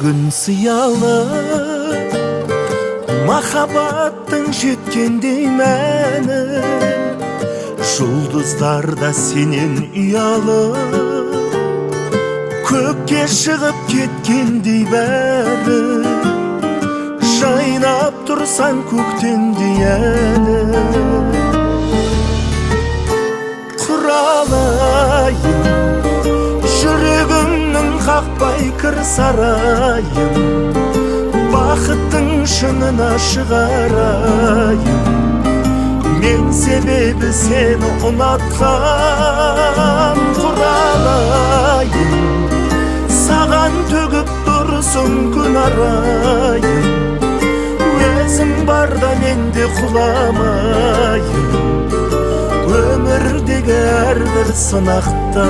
бүгін сиялы, махаббаттың жеткендей мәні, жұлдыздарда сенен ұялы, көкке шығып кеткендей бәрі, жайнап тұрсаң көктемдей әлі. Құралайым, жүрегімнің қақпай кір сарайым, бақыттың шыңына шығарайым. Мен себебі сені ұнатқан. Құралайым, саған төгіп тұрсын күн арайым, өзің барда менде құламайым, өмірдегі әрбір сынақта.